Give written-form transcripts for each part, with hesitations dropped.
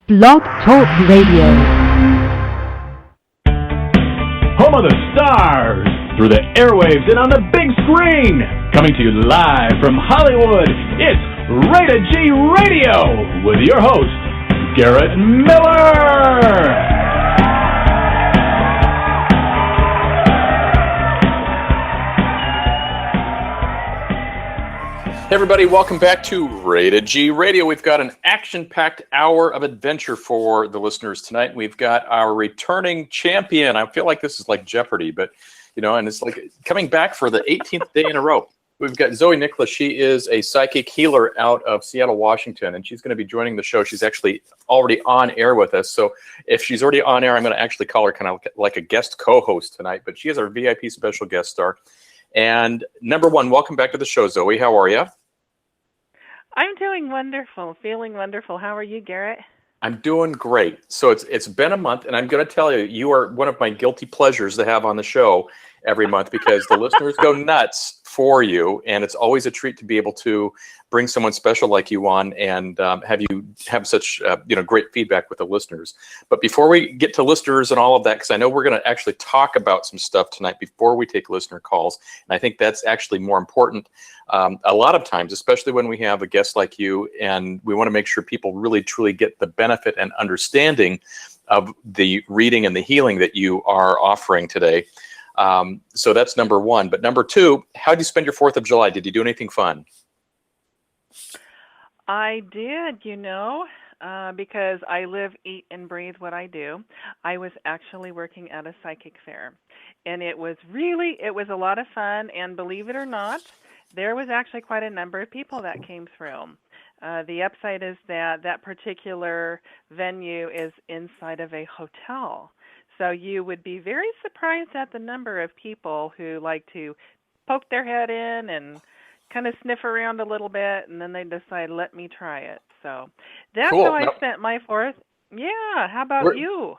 Blog Talk Radio. Home of the stars, through the airwaves and on the big screen. Coming to you live from Hollywood, it's Rated G Radio with your host, Garrett Miller. Hey everybody, welcome back to Rated G Radio. We've got an action-packed hour of adventure for the listeners tonight. We've got our returning champion. I feel like this is like Jeopardy, but and it's like coming back for the 18th day in a row. We've got Zoe Niclaus. She is a psychic healer out of Seattle, Washington, and she's going to be joining the show. She's actually already on air with us. So if she's already on air, I'm going to actually call her kind of like a guest co-host tonight, but she is our VIP special guest star. And number one, welcome back to the show, Zoe. How are you? I'm doing wonderful, feeling wonderful. How are you, Garrett? I'm doing great. So it's been a month, and I'm going to tell you, you are one of my guilty pleasures to have on the show every month because the listeners go nuts for you, and it's always a treat to be able to bring someone special like you on and have you have such great feedback with the listeners. But before we get to listeners and all of that, because I know we're going to actually talk about some stuff tonight before we take listener calls, and I think that's actually more important a lot of times, especially when we have a guest like you, and we want to make sure people really truly get the benefit and understanding of the reading and the healing that you are offering today. So that's number one. But number two, how did you spend your 4th of July? Did you do anything fun? I did, because I live, eat, and breathe what I do. I was actually working at a psychic fair, and it was a lot of fun, and believe it or not, there was actually quite a number of people that came through. The upside is that particular venue is inside of a hotel. So you would be very surprised at the number of people who like to poke their head in and kind of sniff around a little bit, and then they decide, let me try it. So that's cool. How I spent my 4th. Yeah, how about you?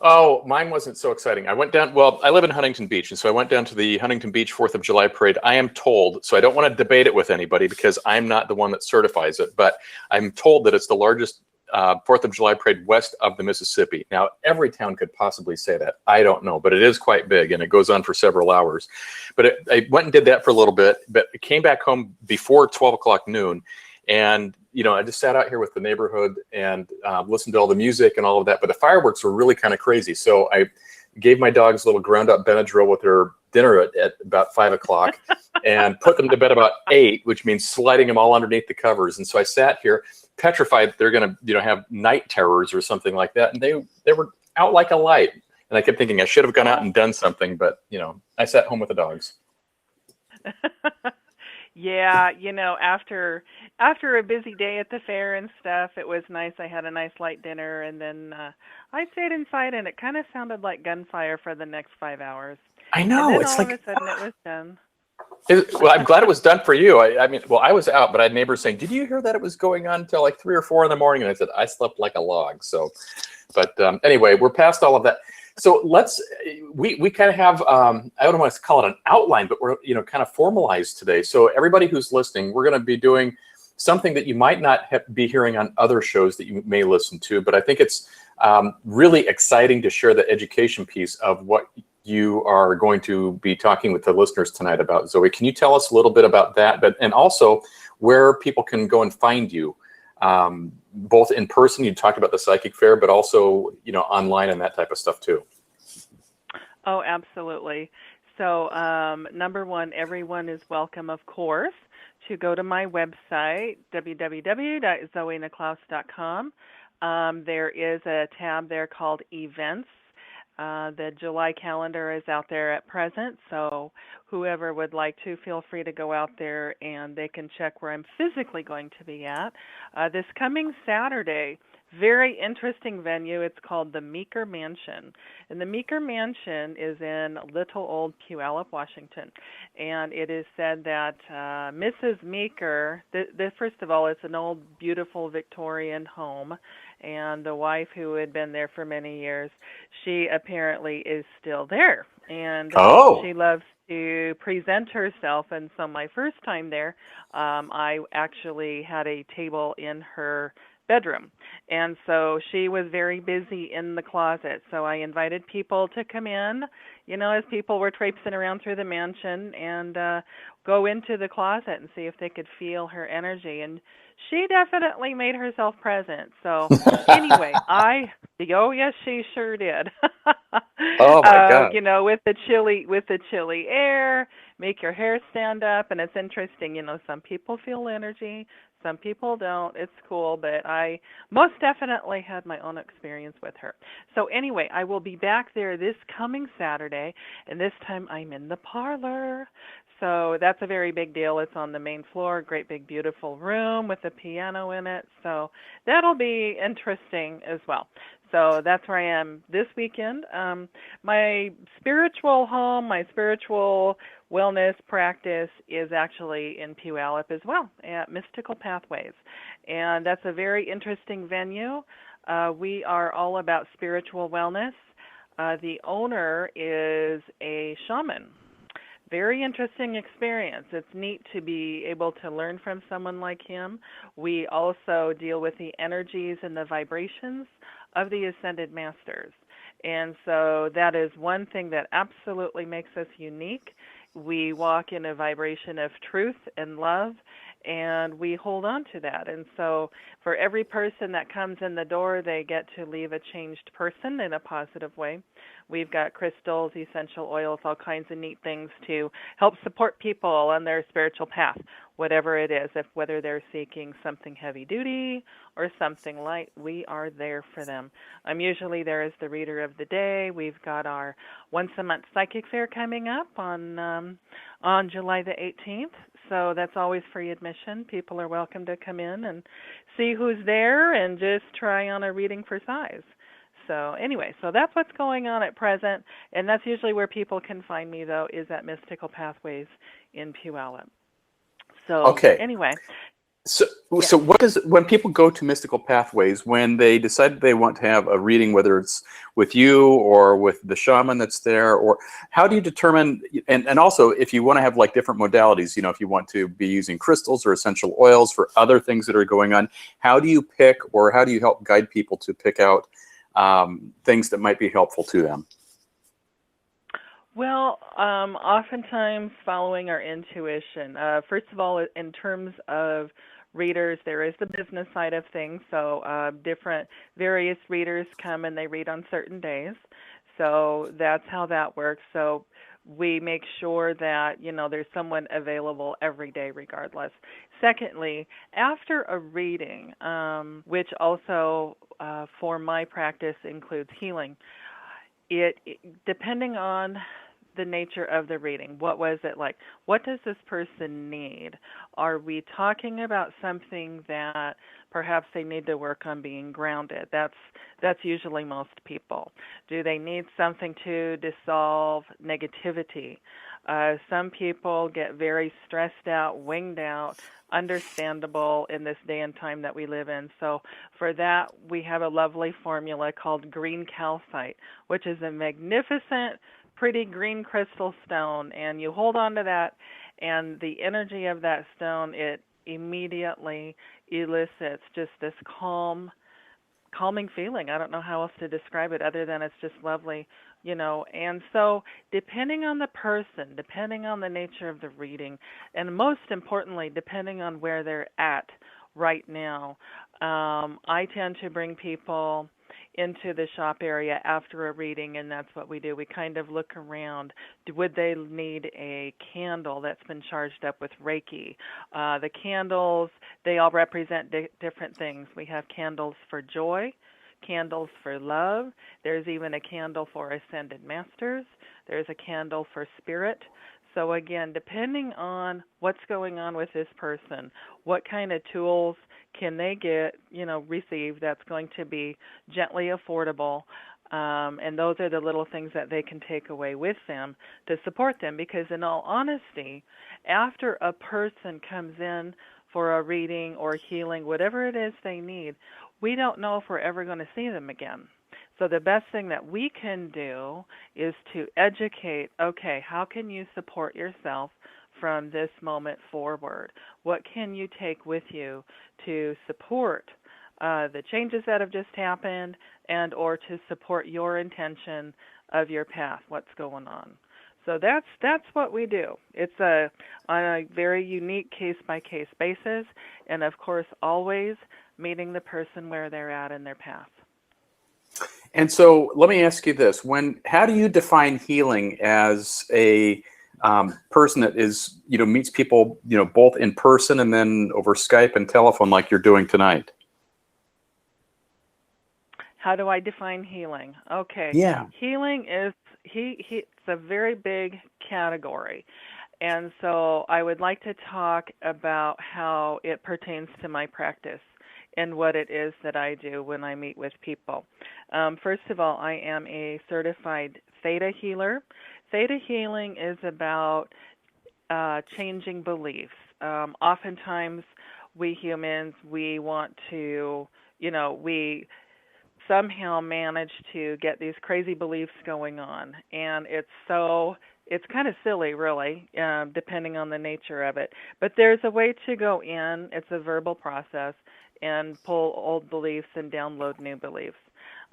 Oh, mine wasn't so exciting. I went down, I live in Huntington Beach, and so I went down to the Huntington Beach 4th of July parade. I am told, so I don't want to debate it with anybody because I'm not the one that certifies it, but I'm told that it's the largest 4th of July parade west of the Mississippi. Now, every town could possibly say that. I don't know, but it is quite big, and it goes on for several hours. But I went and did that for a little bit, but I came back home before 12 o'clock noon, and I just sat out here with the neighborhood and listened to all the music and all of that. But the fireworks were really kind of crazy. So I gave my dogs a little ground up Benadryl with their dinner at about 5 o'clock and put them to bed about 8, which means sliding them all underneath the covers. And so I sat here petrified that they're going to have night terrors or something like that. And they were out like a light. And I kept thinking I should have gone out and done something. But, I sat home with the dogs. Yeah, after a busy day at the fair and stuff, it was nice. I had a nice light dinner, and then I stayed inside, and it kind of sounded like gunfire for the next 5 hours. I know. And then it's all like, of a sudden it was done. I'm glad it was done for you. I was out, but I had neighbors saying, did you hear that it was going on until like 3 or 4 in the morning? And I said, I slept like a log. So, but anyway, we're past all of that. So we kind of have, I don't want to call it an outline, but we're, kind of formalized today. So everybody who's listening, we're going to be doing something that you might not be hearing on other shows that you may listen to, but I think it's really exciting to share the education piece of what you are going to be talking with the listeners tonight about. Zoe, can you tell us a little bit about that, and also where people can go and find you? Both in person, you talked about the psychic fair, but also, online and that type of stuff too. Oh, absolutely. So, number one, everyone is welcome, of course, to go to my website, www.zoeniclaus.com. There is a tab there called Events. The July calendar is out there at present, so whoever would like to, feel free to go out there and they can check where I'm physically going to be at. This coming Saturday, very interesting venue. It's called the Meeker Mansion. And the Meeker Mansion is in Little Old Puyallup, Washington. And it is said that Mrs. Meeker, first of all, it's an old, beautiful Victorian home. And the wife, who had been there for many years, she apparently is still there. And she loves to present herself. And so my first time there, I actually had a table in her bedroom. And so she was very busy in the closet. So I invited people to come in, as people were traipsing around through the mansion, and go into the closet and see if they could feel her energy. And she definitely made herself present. So anyway, oh yes, she sure did. Oh my God. With the chilly air, make your hair stand up. And it's interesting, some people feel energy, some people don't. It's cool, but I most definitely had my own experience with her. So anyway, I will be back there this coming Saturday, and this time I'm in the parlor. So that's a very big deal. It's on the main floor, great big beautiful room with a piano in it. So that'll be interesting as well. So that's where I am this weekend. My spiritual home, my spiritual wellness practice is actually in Puyallup as well at Mystical Pathways. And that's a very interesting venue. We are all about spiritual wellness. The owner is a shaman. Very interesting experience. It's neat to be able to learn from someone like him. We also deal with the energies and the vibrations of the Ascended Masters. And so that is one thing that absolutely makes us unique. We walk in a vibration of truth and love, and we hold on to that. And so for every person that comes in the door, they get to leave a changed person in a positive way. We've got crystals, essential oils, all kinds of neat things to help support people on their spiritual path, whatever it is. Whether they're seeking something heavy duty or something light, we are there for them. I'm usually there as the reader of the day. We've got our once-a-month psychic fair coming up on July the 18th. So that's always free admission. People are welcome to come in and see who's there and just try on a reading for size. So anyway, so that's what's going on at present, and that's usually where people can find me, though, is at Mystical Pathways in Puyallup. So Okay. anyway. So when people go to Mystical Pathways, when they decide they want to have a reading, whether it's with you or with the shaman that's there, or how do you determine, and also if you want to have like different modalities, if you want to be using crystals or essential oils for other things that are going on, how do you pick, or how do you help guide people to pick out things that might be helpful to them? Well, oftentimes following our intuition. First of all, in terms of readers, there is the business side of things. So various readers come and they read on certain days. So that's how that works. So we make sure that, there's someone available every day regardless. Secondly, after a reading, which also for my practice includes healing, it depending on the nature of the reading, what was it like? What does this person need? Are we talking about something that perhaps they need to work on being grounded? That's usually most people. Do they need something to dissolve negativity? Some people get very stressed out, winged out, understandable in this day and time that we live in. So for that, we have a lovely formula called green calcite, which is a magnificent, pretty green crystal stone. And you hold on to that, and the energy of that stone, it immediately elicits just this calming feeling. I don't know how else to describe it other than it's just lovely, And so depending on the person, depending on the nature of the reading, and most importantly, depending on where they're at right now, I tend to bring people into the shop area after a reading, and that's what we do. We kind of look around. Would they need a candle that's been charged up with Reiki? The candles, they all represent different things. We have candles for joy, candles for love. There's even a candle for Ascended Masters. There's a candle for spirit. So again, depending on what's going on with this person, what kind of tools can they get, receive that's going to be gently affordable, and those are the little things that they can take away with them to support them. Because in all honesty, after a person comes in for a reading or healing, whatever it is they need, we don't know if we're ever going to see them again. So the best thing that we can do is to educate, okay, how can you support yourself from this moment forward? What can you take with you to support the changes that have just happened, and or to support your intention of your path, what's going on. So that's what we do. It's on a very unique case-by-case basis, and of course always meeting the person where they're at in their path. And so let me ask you this. How do you define healing as a person that is, meets people, both in person and then over Skype and telephone like you're doing tonight? How do I define healing? Okay. Yeah. Healing is it's a very big category. And so I would like to talk about how it pertains to my practice and what it is that I do when I meet with people. First of all, I am a certified theta healer. Theta healing is about changing beliefs. Oftentimes, we humans, we want to, we somehow manage to get these crazy beliefs going on. And it's kind of silly, really, depending on the nature of it. But there's a way to go in. It's a verbal process, and pull old beliefs and download new beliefs.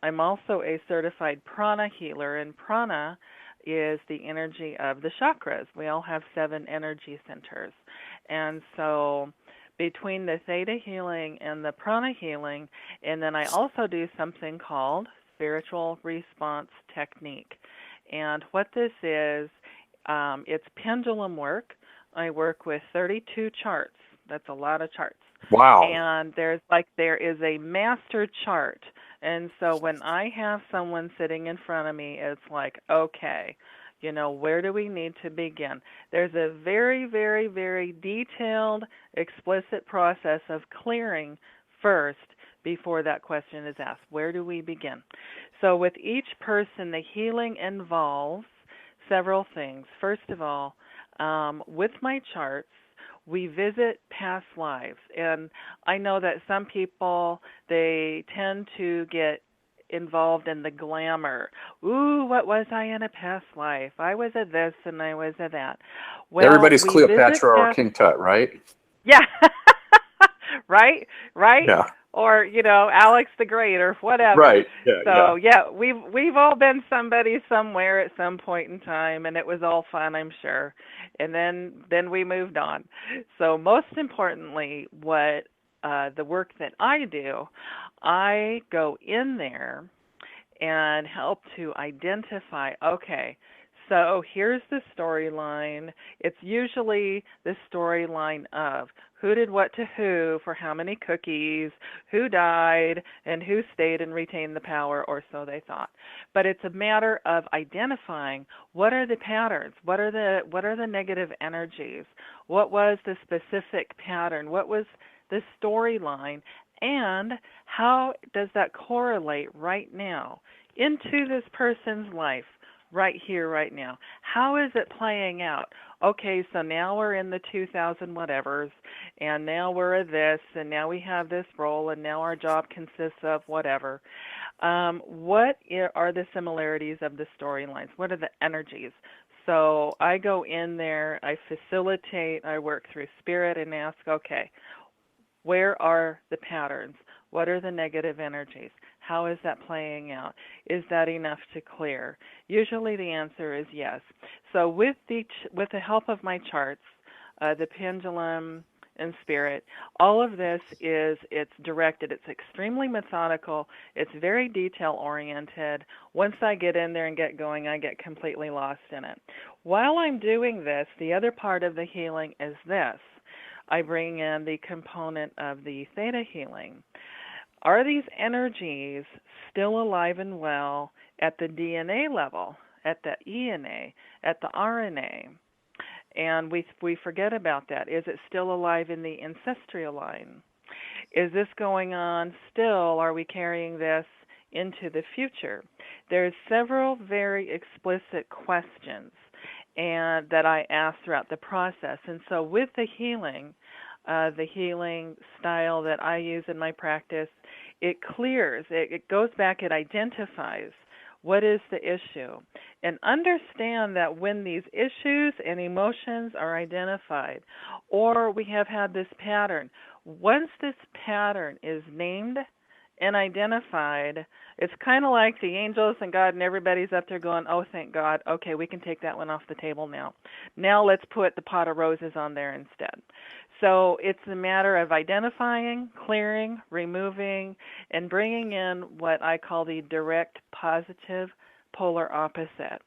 I'm also a certified prana healer, and prana is the energy of the chakras. We all have 7 energy centers. And so between the theta healing and the prana healing, and then I also do something called spiritual response technique. And what this is, it's pendulum work. I work with 32 charts. That's a lot of charts. Wow. And there is a master chart. And so when I have someone sitting in front of me, it's like, okay, where do we need to begin? There's a very, very, very detailed, explicit process of clearing first before that question is asked. Where do we begin? So with each person, the healing involves several things. First of all, with my charts, we visit past lives. And I know that some people, they tend to get involved in the glamour. Ooh, what was I in a past life? I was a this and I was a that. Well, everybody's Cleopatra or King Tut, right? Yeah. Right? Yeah. Or, Alex the Great or whatever. Right. Yeah, we've all been somebody somewhere at some point in time, and it was all fun, I'm sure. And then we moved on. So most importantly, what the work that I do, I go in there and help to identify, okay, so here's the storyline. It's usually the storyline of who did what to who for how many cookies, who died, and who stayed and retained the power, or so they thought. But it's a matter of identifying what are the patterns, what are the negative energies, what was the specific pattern, what was the storyline, and how does that correlate right now into this person's life? Right here, right now. How is it playing out? Okay, so now we're in the 2000 whatevers, and now we're at this, and now we have this role, and now our job consists of whatever. What are the similarities of the storylines? What are the energies? So I go in there, I facilitate, I work through spirit and ask, okay, where are the patterns? What are the negative energies? How is that playing out? Is that enough to clear? Usually the answer is yes. So with the help of my charts, the pendulum and spirit, all of this it's directed. It's extremely methodical. It's very detail-oriented. Once I get in there and get going, I get completely lost in it. While I'm doing this, the other part of the healing is this. I bring in the component of the theta healing. Are these energies still alive and well at the DNA level, at the ENA, at the RNA? And we forget about that. Is it still alive in the ancestral line? Is this going on still? Are we carrying this into the future? There's several very explicit questions and that I ask throughout the process. And so with the healing style that I use in my practice, it clears, it goes back, it identifies what is the issue. And understand that when these issues and emotions are identified, or we have had this pattern, Once this pattern is named and identified, it's kind of like the angels and God and everybody's up there going, oh, thank God. Okay, we can take that one off the table now. Now let's put the pot of roses on there instead. So it's a matter of identifying, clearing, removing, and bringing in what I call the direct positive polar opposite.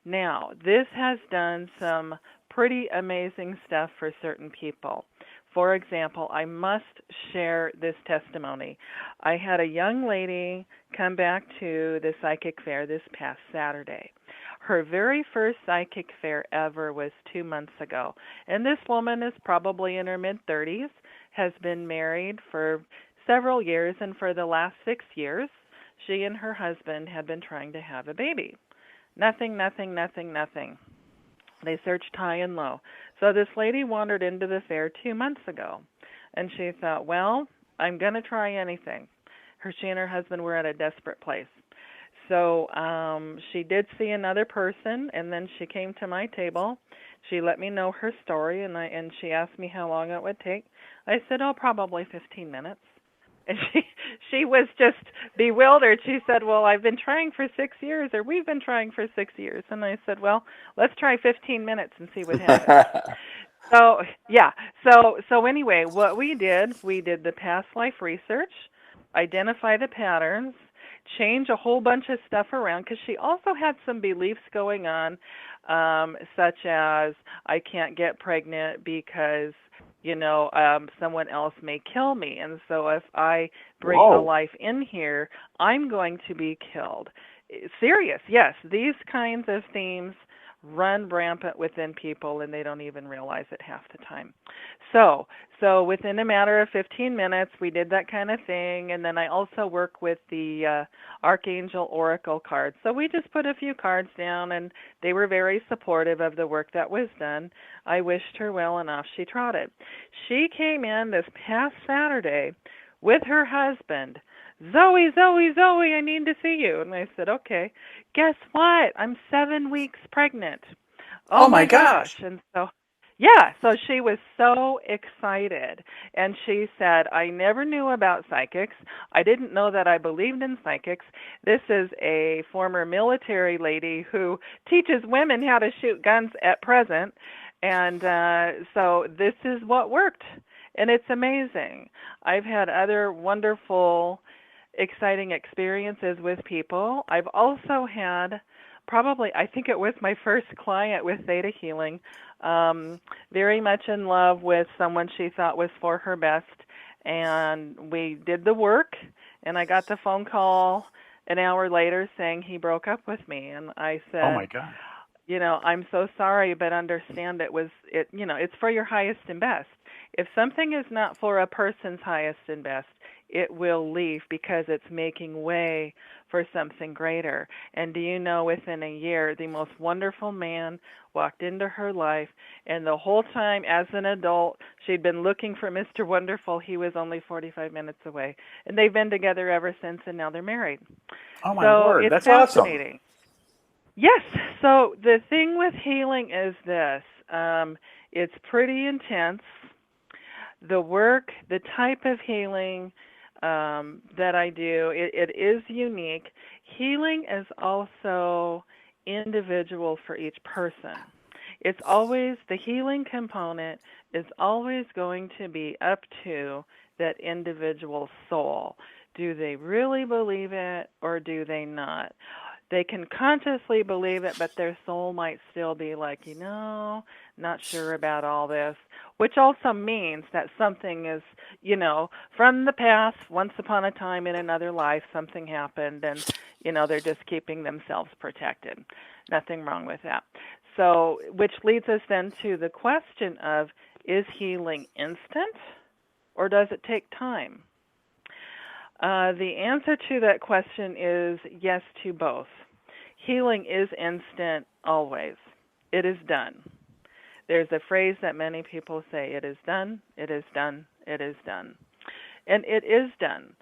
Now, this has done some pretty amazing stuff for certain people. For example, I must share this testimony. I had a young lady come back to the psychic fair this past Saturday. Her very first psychic fair ever was 2 months ago. And this woman is probably in her mid-30s, has been married for several years, and for the last 6 years, she and her husband had been trying to have a baby. Nothing. They searched high and low. So this lady wandered into the fair 2 months ago, and she thought, well, I'm going to try anything. She and her husband were at a desperate place. So she did see another person, and then she came to my table. She let me know her story, and she asked me how long it would take. I said, oh, probably 15 minutes. And she was just bewildered. She said, well, I've been trying for 6 years, or we've been trying for 6 years. And I said, well, let's try 15 minutes and see what happens. So, yeah. So anyway, what we did the past life research, identify the patterns, change a whole bunch of stuff around, because she also had some beliefs going on, such as I can't get pregnant because someone else may kill me. And so if I bring a life in here, I'm going to be killed. Serious, yes. These kinds of themes run rampant within people, and they don't even realize it half the time. So within a matter of 15 minutes, we did that kind of thing, and then I also work with the Archangel Oracle cards. So we just put a few cards down, and they were very supportive of the work that was done. I wished her well, and off she trotted. She came in this past Saturday with her husband. Zoe, I need to see you. And I said, okay. Guess what? I'm 7 weeks pregnant. Oh my gosh. And so, so she was so excited. And she said, I never knew about psychics. I didn't know that I believed in psychics. This is a former military lady who teaches women how to shoot guns at present. And so this is what worked. And it's amazing. I've had other wonderful, exciting experiences with people. I've also had I think it was my first client with Theta Healing, very much in love with someone she thought was for her best. And we did the work, and I got the phone call an hour later saying he broke up with me. And I said, oh my God. I'm so sorry, but understand it's for your highest and best. If something is not for a person's highest and best, it will leave because it's making way for something greater. And do you know, within a year, the most wonderful man walked into her life, and the whole time as an adult, she'd been looking for Mr. Wonderful. He was only 45 minutes away. And they've been together ever since, and now they're married. Oh, my word. That's fascinating. Awesome. Yes. So the thing with healing is this. It's pretty intense. The work, the type of healing that I do, it is unique. Healing is also individual for each person. It's always, the healing component is always going to be up to that individual soul. Do they really believe it, or do they not? They can consciously believe it, but their soul might still be like, not sure about all this, which also means that something is, from the past, once upon a time in another life, something happened, and, they're just keeping themselves protected. Nothing wrong with that. So, which leads us then to the question of, is healing instant, or does it take time? The answer to that question is yes to both. Healing is instant always. It is done. There's a phrase that many people say, it is done, it is done, it is done. And it is done.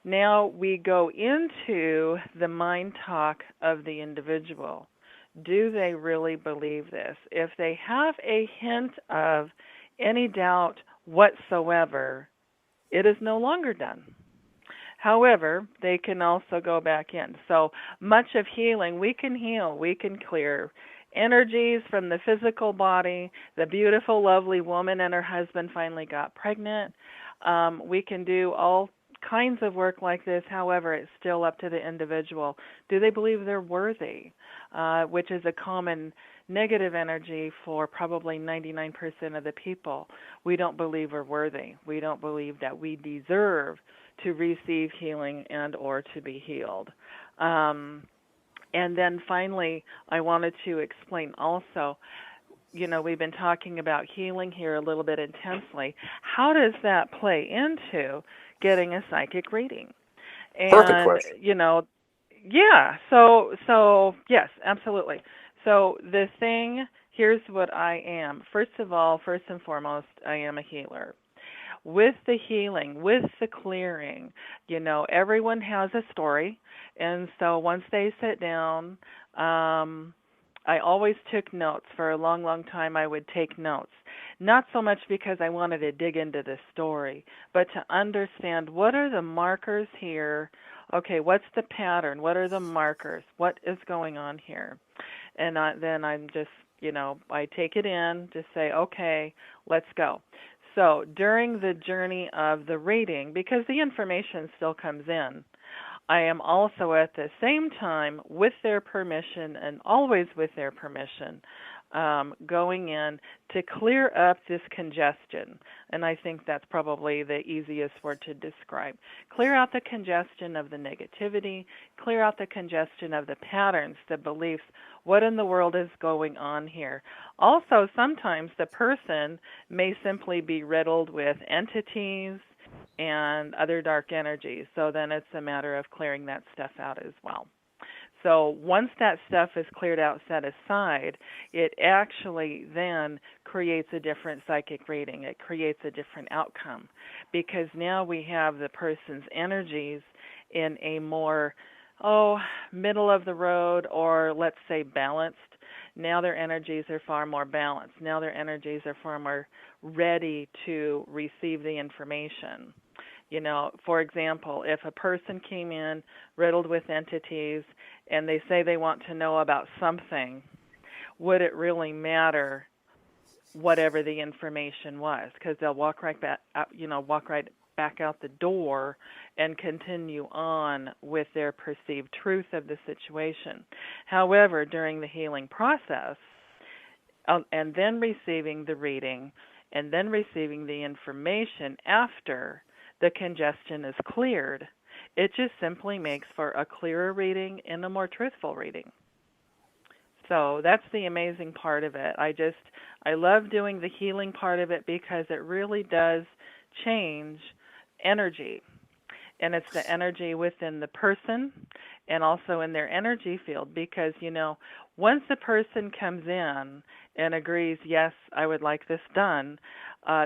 Now we go into the mind talk of the individual. Do they really believe this? If they have a hint of any doubt whatsoever, it is no longer done. However, they can also go back in. So much of healing, we can heal, we can clear energies from the physical body. The beautiful, lovely woman and her husband finally got pregnant. We can do all kinds of work like this. However, it's still up to the individual. Do they believe they're worthy? Which is a common negative energy for probably 99% of the people. We don't believe we're worthy. We don't believe that we deserve to receive healing and or to be healed. And then finally, I wanted to explain also, we've been talking about healing here a little bit intensely. How does that play into getting a psychic reading? And, Perfect question. Yeah, so yes, absolutely. So the thing, here's what I am. First and foremost, I am a healer. With the healing, with the clearing, everyone has a story. And so once they sit down, I always took notes. For a long, long time, I would take notes. Not so much because I wanted to dig into the story, but to understand what are the markers here. Okay, what's the pattern? What are the markers? What is going on here? And then I'm just, I take it in, just say, okay, let's go. So during the journey of the reading, because the information still comes in, I am also at the same time, with their permission and always with their permission, going in to clear up this congestion. And I think that's probably the easiest word to describe. Clear out the congestion of the negativity, clear out the congestion of the patterns, the beliefs. What in the world is going on here? Also, sometimes the person may simply be riddled with entities and other dark energies. So then it's a matter of clearing that stuff out as well. So once that stuff is cleared out, set aside, it actually then creates a different psychic reading. It creates a different outcome because now we have the person's energies in a more, middle of the road, or let's say balanced. Now their energies are far more balanced. Now their energies are far more ready to receive the information. For example, if a person came in riddled with entities and they say they want to know about something, would it really matter whatever the information was? Because they'll walk right back out the door and continue on with their perceived truth of the situation. However, during the healing process, and then receiving the reading, and then receiving the information after the congestion is cleared, it just simply makes for a clearer reading and a more truthful reading. So that's the amazing part of it. I love doing the healing part of it because it really does change energy. And it's the energy within the person and also in their energy field because, once a person comes in and agrees, yes, I would like this done,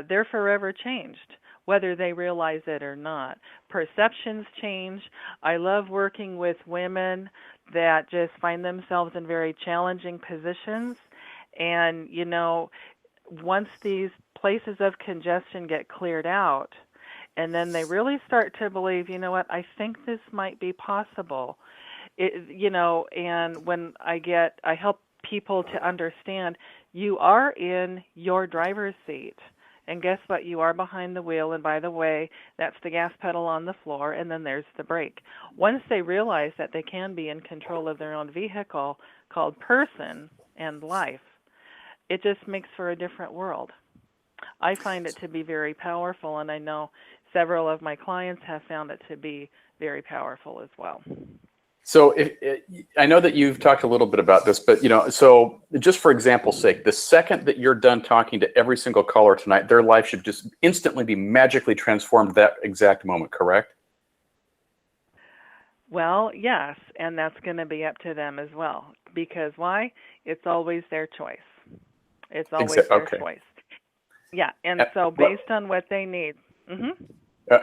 they're forever changed, whether they realize it or not. Perceptions change. I love working with women that just find themselves in very challenging positions. And, once these places of congestion get cleared out, and then they really start to believe, I think this might be possible. And when I help people to understand, you are in your driver's seat. And guess what? You are behind the wheel. And by the way, that's the gas pedal on the floor, and then there's the brake. Once they realize that they can be in control of their own vehicle called person and life, it just makes for a different world. I find it to be very powerful, and I know several of my clients have found it to be very powerful as well. So I know that you've talked a little bit about this, but, so just for example's sake, the second that you're done talking to every single caller tonight, their life should just instantly be magically transformed that exact moment, correct? Well, yes, and that's going to be up to them as well. Because why? It's always their choice. It's always their choice. Yeah, and so based on what they need. Mm-hmm.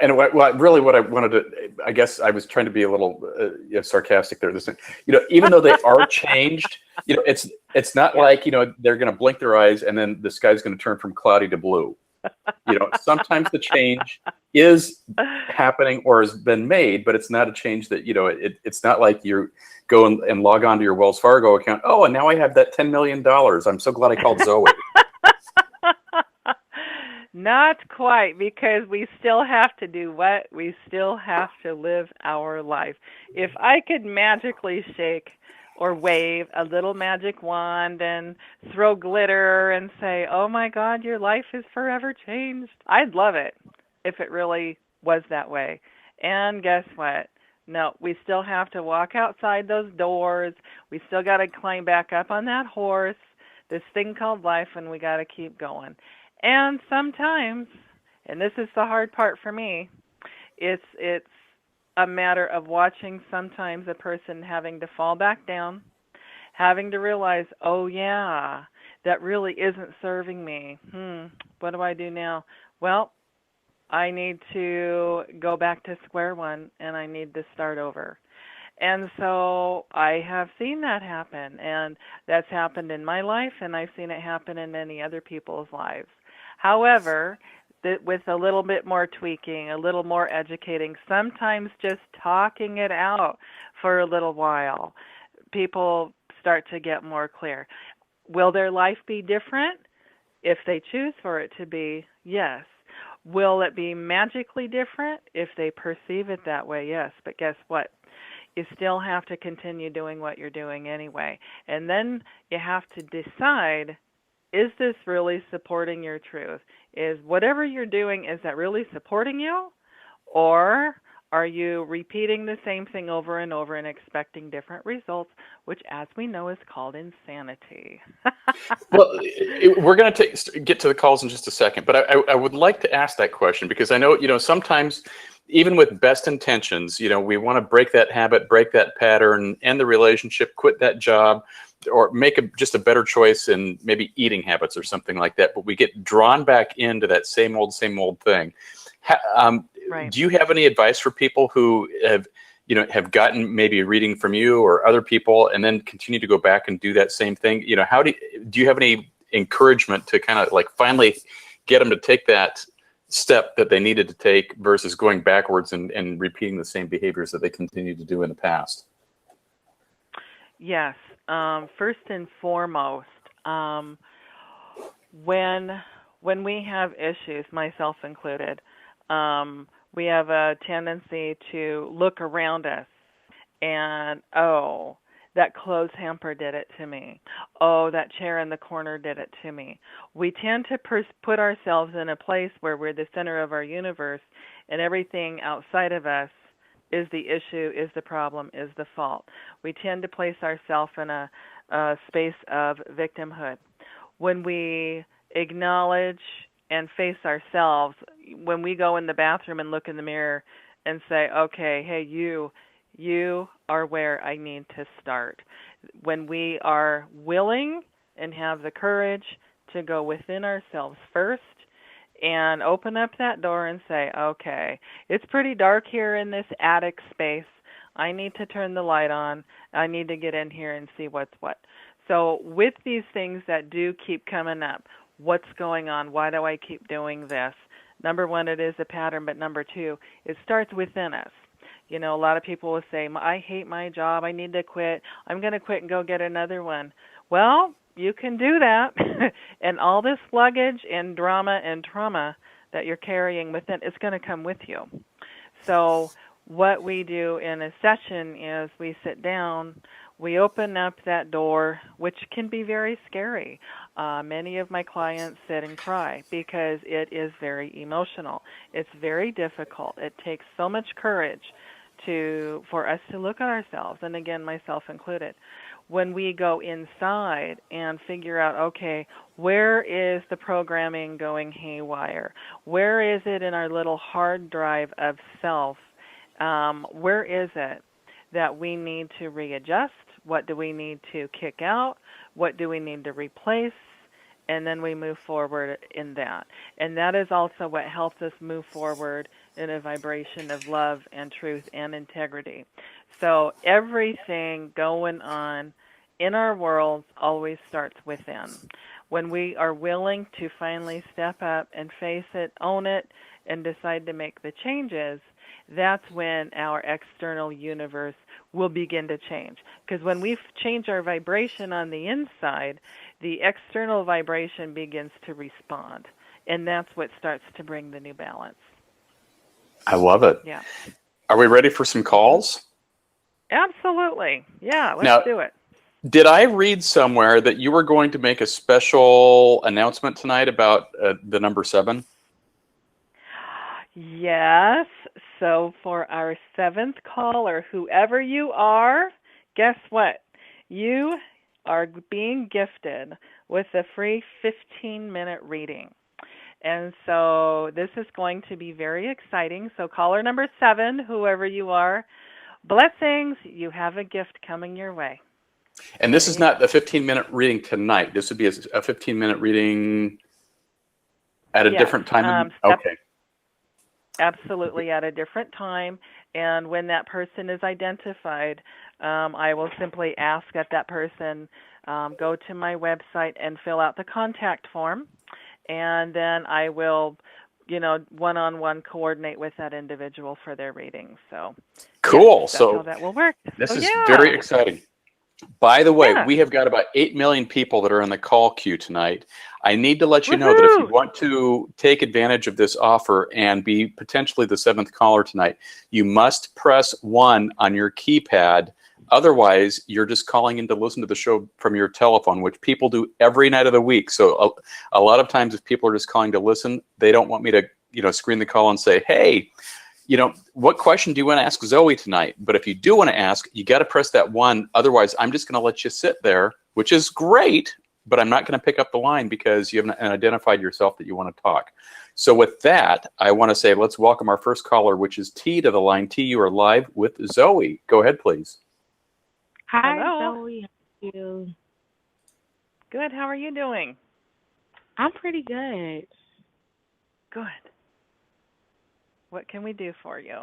And what I wanted to, I guess I was trying to be a little sarcastic there. This thing, even though they are changed, it's not like, they're going to blink their eyes and then the sky's going to turn from cloudy to blue. Sometimes the change is happening or has been made, but it's not a change that, it's not like you go and log on to your Wells Fargo account. Oh, and now I have that $10 million. I'm so glad I called Zoe. Not quite, because we still have to do what? We still have to live our life. If I could magically shake or wave a little magic wand and throw glitter and say, oh my God, your life is forever changed, I'd love it if it really was that way. And guess what? No, we still have to walk outside those doors. We still got to climb back up on that horse, this thing called life, and we got to keep going. And sometimes, and this is the hard part for me, it's a matter of watching sometimes a person having to fall back down, having to realize, oh yeah, that really isn't serving me. What do I do now? Well, I need to go back to square one, and I need to start over. And so I have seen that happen, and that's happened in my life, and I've seen it happen in many other people's lives. However, with a little bit more tweaking, a little more educating, sometimes just talking it out for a little while, people start to get more clear. Will their life be different? If they choose for it to be, yes. Will it be magically different? If they perceive it that way, yes. But guess what? You still have to continue doing what you're doing anyway. And then you have to decide, is this really supporting your truth? Is whatever you're doing, is that really supporting you? Or are you repeating the same thing over and over and expecting different results, which, as we know, is called insanity? Well, we're going to get to the calls in just a second, but I would like to ask that question, because I know, sometimes even with best intentions, we want to break that habit, break that pattern, end the relationship, quit that job, or make just a better choice in maybe eating habits or something like that. But we get drawn back into that same old thing. Right. Do you have any advice for people who have gotten maybe a reading from you or other people and then continue to go back and do that same thing? How do you have any encouragement to kind of like finally get them to take that step that they needed to take versus going backwards and repeating the same behaviors that they continued to do in the past? Yes. First and foremost, when we have issues, myself included, we have a tendency to look around us and, oh, that clothes hamper did it to me. Oh, that chair in the corner did it to me. We tend to put ourselves in a place where we're the center of our universe, and everything outside of us is the issue, is the problem, is the fault. We tend to place ourselves in a space of victimhood. When we acknowledge and face ourselves, when we go in the bathroom and look in the mirror and say, okay, hey, you are where I need to start. When we are willing and have the courage to go within ourselves first and open up that door and say, okay, it's pretty dark here in this attic space. I need to turn the light on. I need to get in here and see what's what. So with these things that do keep coming up, what's going on? Why do I keep doing this? Number one, it is a pattern, but number two, it starts within us. A lot of people will say, I hate my job. I need to quit. I'm going to quit and go get another one. Well, you can do that. And all this luggage and drama and trauma that you're carrying within, it's going to come with you. So what we do in a session is we sit down, we open up that door, which can be very scary. Many of my clients sit and cry because it is very emotional. It's very difficult. It takes so much courage for us to look at ourselves, and again, myself included. When we go inside and figure out, okay, where is the programming going haywire? Where is it in our little hard drive of self? Where is it that we need to readjust? What do we need to kick out? What do we need to replace? And then we move forward in that. And that is also what helps us move forward in a vibration of love and truth and integrity. So everything going on in our world always starts within. when we are willing to finally step up and face it, own it, and decide to make the changes, that's when our external universe will begin to change. Because when we change our vibration on the inside, the external vibration begins to respond. And that's what starts to bring the new balance. I love it. Yeah. Are we ready for some calls? Absolutely. Yeah, let's do it. Did I read somewhere that you were going to make a special announcement tonight about the number 7? Yes. So for our 7th caller, whoever you are, guess what? You are being gifted with a free 15-minute reading. And so this is going to be very exciting. So caller number 7, whoever you are, blessings, you have a gift coming your way. And this is not the 15-minute reading tonight. This would be a 15-minute reading at a different time. Okay. Absolutely, at a different time. And when that person is identified, I will simply ask that person go to my website and fill out the contact form. And then I will, one-on-one coordinate with that individual for their reading. So cool. Yes, that's so how that will work. This is very exciting. By the way, Yeah. we have got about 8 million people that are in the call queue tonight. I need to let you know that if you want to take advantage of this offer and be potentially the 7th caller tonight, you must press 1 on your keypad. Otherwise, you're just calling in to listen to the show from your telephone, which people do every night of the week. So a lot of times if people are just calling to listen, they don't want me to, screen the call and say, hey, what question do you want to ask Zoe tonight? But if you do want to ask, you got to press that 1. Otherwise, I'm just going to let you sit there, which is great, but I'm not going to pick up the line because you haven't identified yourself that you want to talk. So with that, I want to say let's welcome our first caller, which is T to the line. T, you are live with Zoe. Go ahead, please. Hi, Hello. Zoe. How are you? Good. How are you doing? I'm pretty good. Good. What can we do for you?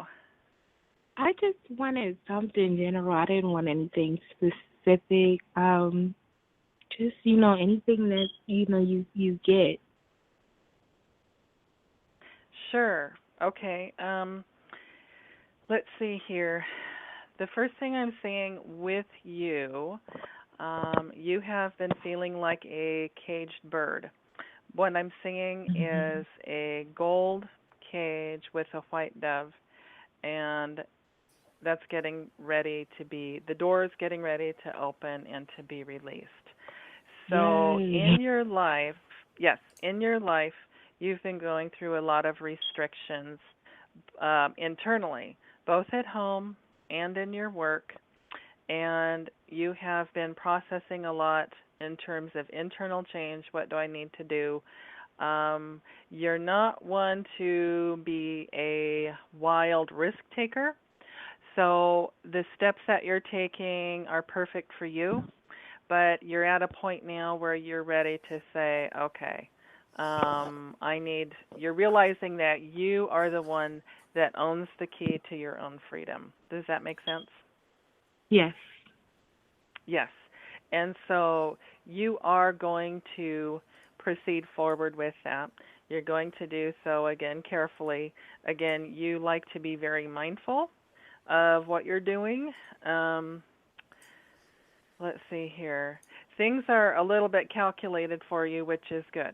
I just wanted something general. I didn't want anything specific. Just anything that you get. Sure. Okay. Let's see here. The first thing I'm seeing with you, you have been feeling like a caged bird. What I'm seeing is a gold cage with a white dove, and that's getting ready to be, the door is getting ready to open and to be released. So in your life, you've been going through a lot of restrictions internally, both at home and in your work, and you have been processing a lot in terms of internal change. What do I need to do? You're not one to be a wild risk taker, so the steps that you're taking are perfect for you, but you're at a point now where you're ready to say, okay, you're realizing that you are the one that owns the key to your own freedom. Does that make sense? Yes. Yes. And so you are going to proceed forward with that. You're going to do so, again, carefully. Again, you like to be very mindful of what you're doing. Let's see here. Things are a little bit calculated for you, which is good.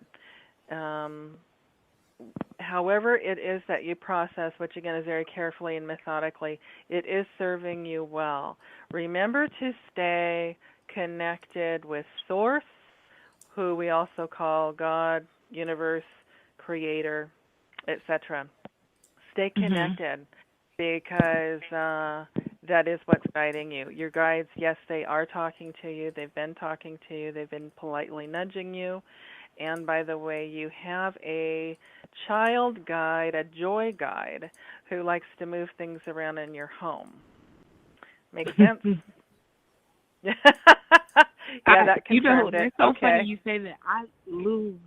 However it is that you process, which again is very carefully and methodically, it is serving you well. Remember to stay connected with Source, who we also call God, Universe, Creator, etc. Stay connected because that is what's guiding you. Your guides, yes, they are talking to you. They've been talking to you. They've been politely nudging you. And by the way, you have a child guide, a joy guide, who likes to move things around in your home. Make sense? Yeah, that confirmed it. That's so funny you say that. I lose.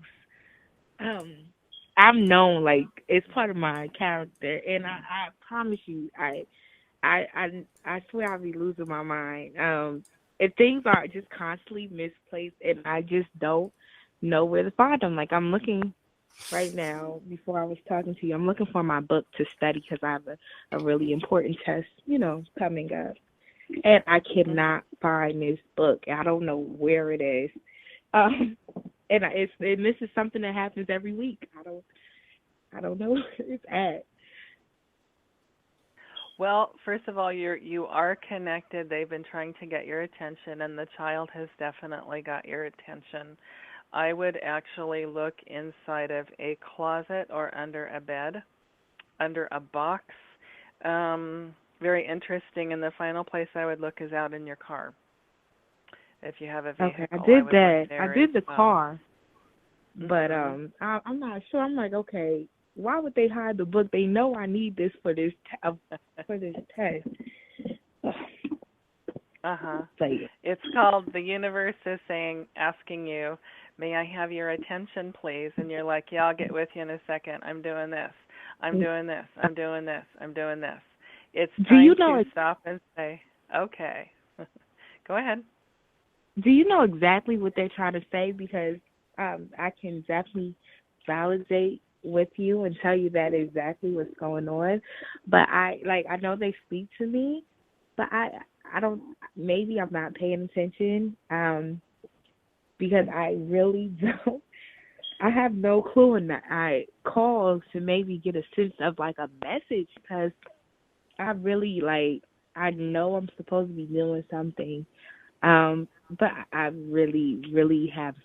I'm known, like, it's part of my character, and I promise you, I swear I'll be losing my mind. If things are just constantly misplaced and I just don't know where to find them. Like, I'm looking right now, before I was talking to you, I'm looking for my book to study because I have a really important test, coming up. And I cannot find this book. I don't know where it is. And this is something that happens every week. I don't know where it's at. Well, first of all, you are connected. They've been trying to get your attention, and the child has definitely got your attention. I would actually look inside of a closet or under a bed, under a box. Very interesting. And the final place I would look is out in your car. If you have a vehicle, Okay, I did would that. look there I did the as well. car, but Mhm. I'm not sure. I'm like, okay, why would they hide the book? They know I need this for this for this test. Uh-huh. Say it. It's called, the universe is asking you, may I have your attention, please? And you're like, yeah, I'll get with you in a second. I'm doing this. I'm doing this. I'm doing this. I'm doing this. It's Do time you know? to stop and say, okay. Go ahead. Do you know exactly what they're trying to say? Because I can definitely validate with you and tell you that exactly what's going on. But I know they speak to me, but I don't. Maybe I'm not paying attention. Because I really don't. I have no clue, and I call to maybe get a sense of like a message because I really I know I'm supposed to be doing something. But I really, really have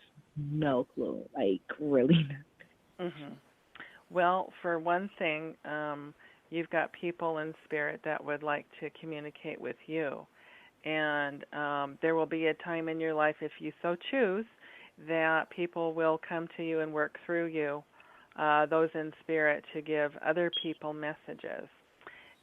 no clue. Like, really not. Mhm. Well, for one thing, you've got people in spirit that would like to communicate with you. And there will be a time in your life, if you so choose, that people will come to you and work through you, those in spirit, to give other people messages.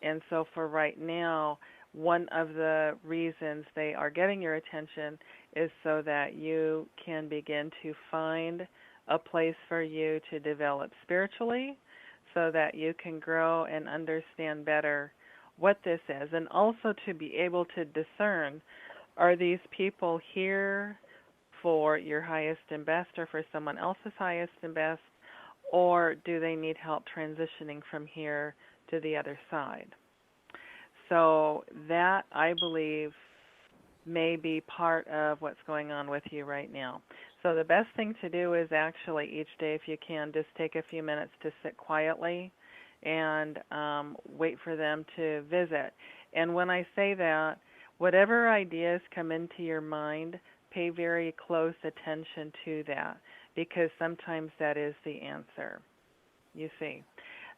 And so for right now, one of the reasons they are getting your attention is so that you can begin to find a place for you to develop spiritually, so that you can grow and understand better what this is, and also to be able to discern, are these people here for your highest and best or for someone else's highest and best, or do they need help transitioning from here to the other side? So that, I believe, may be part of what's going on with you right now. So the best thing to do is actually each day, if you can, just take a few minutes to sit quietly and wait for them to visit. And when I say that, whatever ideas come into your mind, pay very close attention to that, because sometimes that is the answer, you see.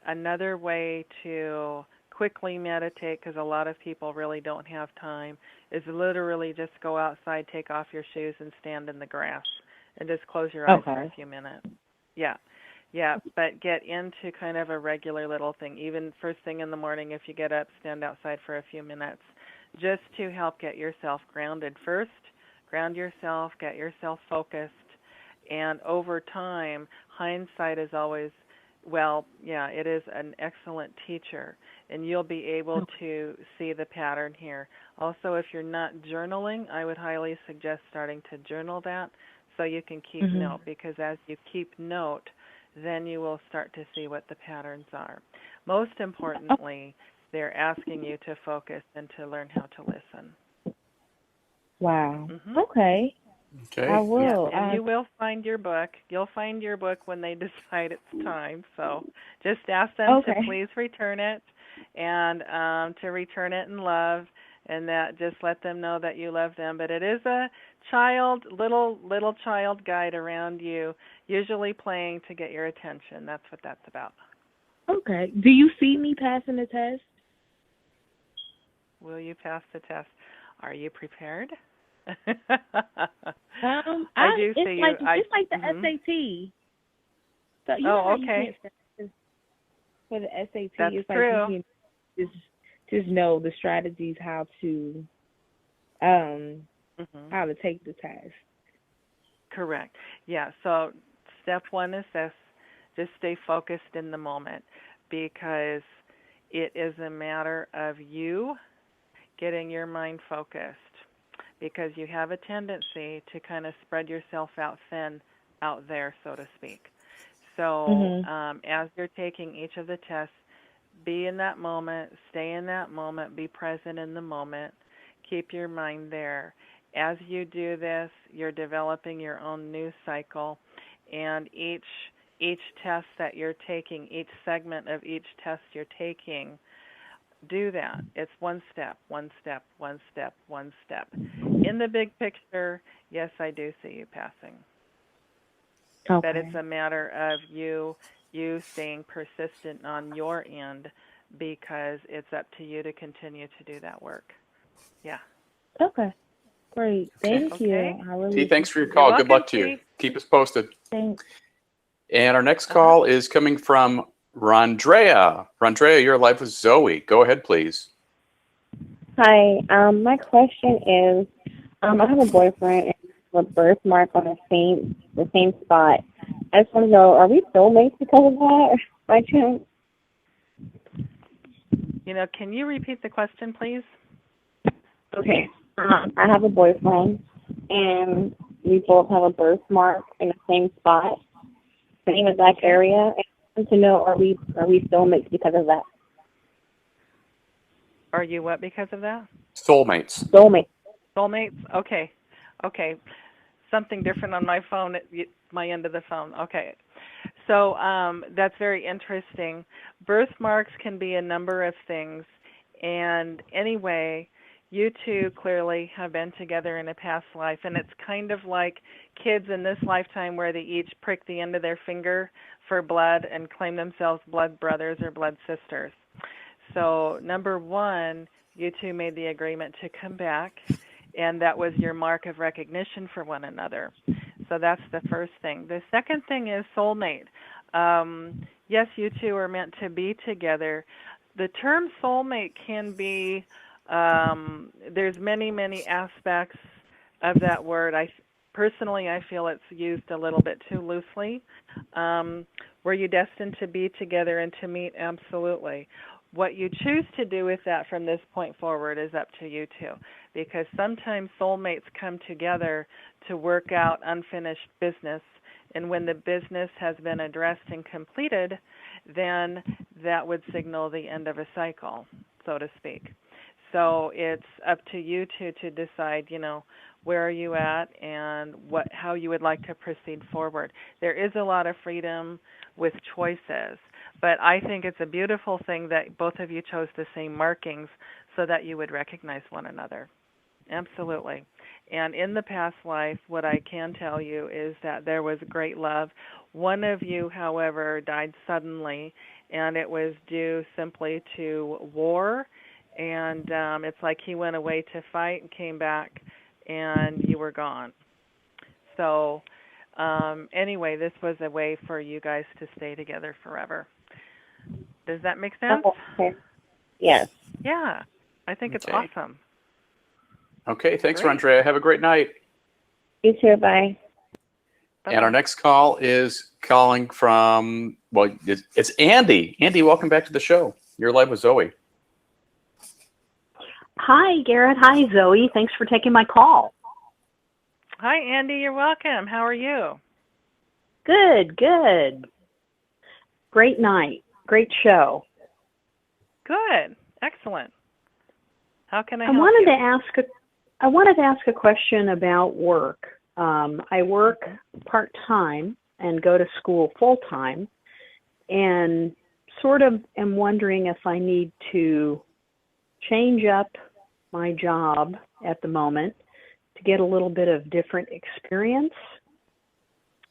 Another way to quickly meditate, because a lot of people really don't have time, is literally just go outside, take off your shoes, and stand in the grass, and just close your eyes for a few minutes. Yeah, but get into kind of a regular little thing. Even first thing in the morning, if you get up, stand outside for a few minutes, just to help get yourself grounded first. Ground yourself, get yourself focused, and over time, hindsight is always, well, yeah, it is an excellent teacher, and you'll be able to see the pattern here. Also, if you're not journaling, I would highly suggest starting to journal that so you can keep note, because as you keep note, then you will start to see what the patterns are. Most importantly, they're asking you to focus and to learn how to listen. Wow. Okay. I will. Yeah, and you will find your book. You'll find your book when they decide it's time. So just ask them to please return it, and to return it in love, and that just let them know that you love them. But it is a little child guide around you, usually playing to get your attention. That's what that's about. Okay. Do you see me passing the test? Will you pass the test? Are you prepared? I do see you. It's like the SAT. So you know how you can't for the SAT. That's it's true. Like you can just know the strategies how to take the test. Correct. Yeah. So step one is this: just stay focused in the moment, because it is a matter of you getting your mind focused, because you have a tendency to kind of spread yourself out thin out there, so to speak. So as you're taking each of the tests, be in that moment, stay in that moment, be present in the moment, keep your mind there. As you do this, you're developing your own news cycle, and each test that you're taking, each segment of each test you're taking, do that. It's one step, one step, one step, one step. In the big picture, yes, I do see you passing. Okay. But it's a matter of you staying persistent on your end, because it's up to you to continue to do that work. Yeah. Okay. Great. Thank you. I really T, thanks for your call. Good luck to you. Keep us posted. Thanks. And our next call is coming from Rondrea. Rondrea, you're live with Zoe. Go ahead, please. Hi. My question is, I have a boyfriend with birthmark on the same spot. I just want to know, are we soulmates because of that, by chance? Can you repeat the question, please? Okay. I have a boyfriend, and we both have a birthmark in the same spot, same exact area. And I want to know, are we soulmates because of that? Are you what because of that? Soulmates. Soulmates? Okay. Something different on my phone, my end of the phone. Okay. So that's very interesting. Birthmarks can be a number of things. And anyway, you two clearly have been together in a past life. And it's kind of like kids in this lifetime where they each prick the end of their finger for blood and claim themselves blood brothers or blood sisters. So number one, you two made the agreement to come back, and that was your mark of recognition for one another. So that's the first thing. The second thing is soulmate. Yes, you two are meant to be together. The term soulmate can be, there's many, many aspects of that word. Personally, I feel it's used a little bit too loosely. Were you destined to be together and to meet? Absolutely. What you choose to do with that from this point forward is up to you two, because sometimes soulmates come together to work out unfinished business, and when the business has been addressed and completed, then that would signal the end of a cycle, so to speak. So it's up to you two to decide, where are you at and how you would like to proceed forward. There is a lot of freedom with choices, but I think it's a beautiful thing that both of you chose the same markings so that you would recognize one another. Absolutely. And in the past life, what I can tell you is that there was great love. One of you, however, died suddenly, and it was due simply to war. And it's like he went away to fight and came back, and you were gone. So anyway, this was a way for you guys to stay together forever. Does that make sense? Oh, okay. Yes. Yeah, I think it's awesome. Okay, thanks, Rondrea. Have a great night. You too. Bye. And our next call is calling from, it's Andy. Andy, welcome back to the show. You're live with Zoe. Hi, Garrett. Hi, Zoe. Thanks for taking my call. Hi, Andy. You're welcome. How are you? Good. Great night. Great show. Good. Excellent. How can I I help wanted you? to ask a question about work. I work part-time and go to school full-time, and sort of am wondering if I need to change up my job at the moment to get a little bit of different experience,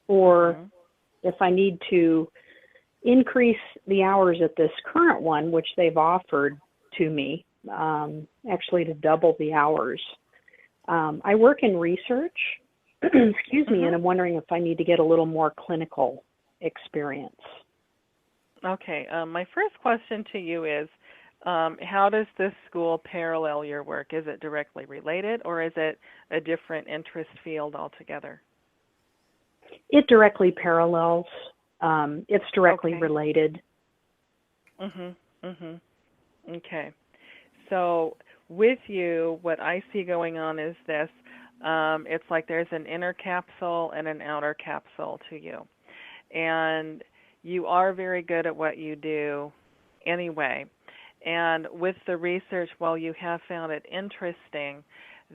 or if I need to increase the hours at this current one, which they've offered to me, actually to double the hours. I work in research, excuse me, and I'm wondering if I need to get a little more clinical experience. Okay. My first question to you is, how does this school parallel your work? Is it directly related, or is it a different interest field altogether? It directly parallels. It's directly related. Okay. So with you, what I see going on is this. It's like there's an inner capsule and an outer capsule to you. And you are very good at what you do anyway. And with the research, while you have found it interesting,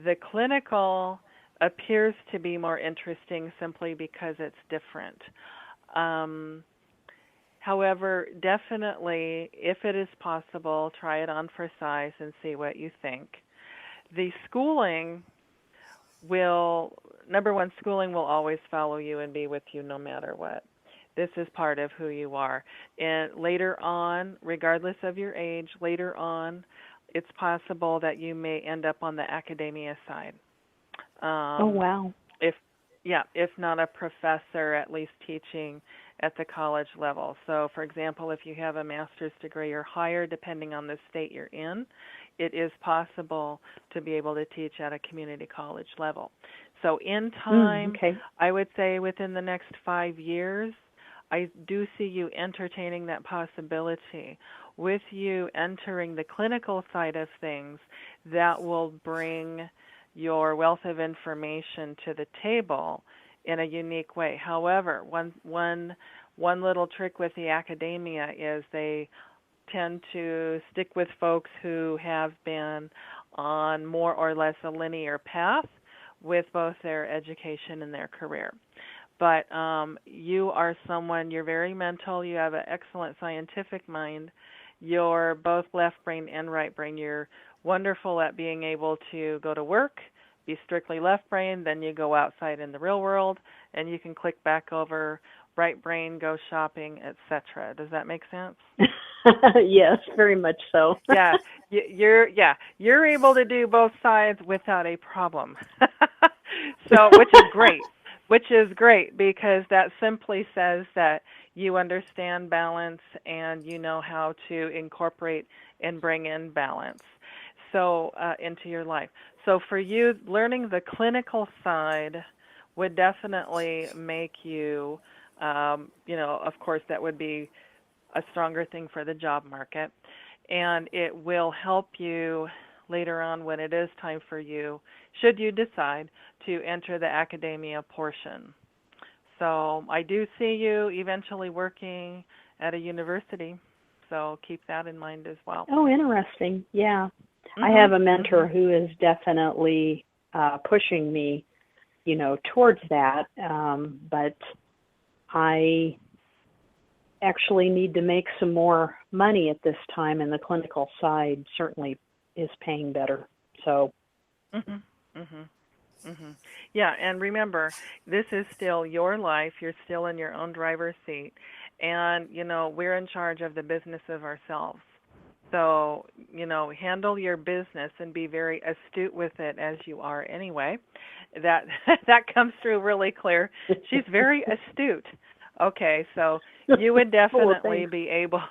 the clinical appears to be more interesting simply because it's different. However, definitely, if it is possible, try it on for size and see what you think. The schooling will, number one, schooling will always follow you and be with you no matter what. This is part of who you are. And later on, regardless of your age, later on, it's possible that you may end up on the academia side. Oh, wow. If not a professor, at least teaching at the college level. So, for example, if you have a master's degree or higher, depending on the state you're in, it is possible to be able to teach at a community college level. So in time, I would say within the next 5 years, I do see you entertaining that possibility. With you entering the clinical side of things, that will bring your wealth of information to the table in a unique way. However, one little trick with the academia is they tend to stick with folks who have been on more or less a linear path with both their education and their career. But you are someone, you're very mental, you have an excellent scientific mind, you're both left brain and right brain. You're wonderful at being able to go to work, be strictly left brain, then you go outside in the real world, and you can click back over right brain, go shopping, etc. Does that make sense? Yes, very much so. You're able to do both sides without a problem. So, which is great because that simply says that you understand balance and you know how to incorporate and bring in balance into your life. So for you, learning the clinical side would definitely make you, of course, that would be a stronger thing for the job market. And it will help you later on when it is time for you, should you decide to enter the academia portion. So I do see you eventually working at a university, so keep that in mind as well. Oh, interesting. Yeah. I have a mentor who is definitely pushing me, towards that, but I actually need to make some more money at this time, and the clinical side certainly is paying better. So. Yeah, and remember, this is still your life. You're still in your own driver's seat, and we're in charge of the business of ourselves. So, handle your business and be very astute with it as you are anyway. That comes through really clear. She's very astute. Okay, so you would definitely be able,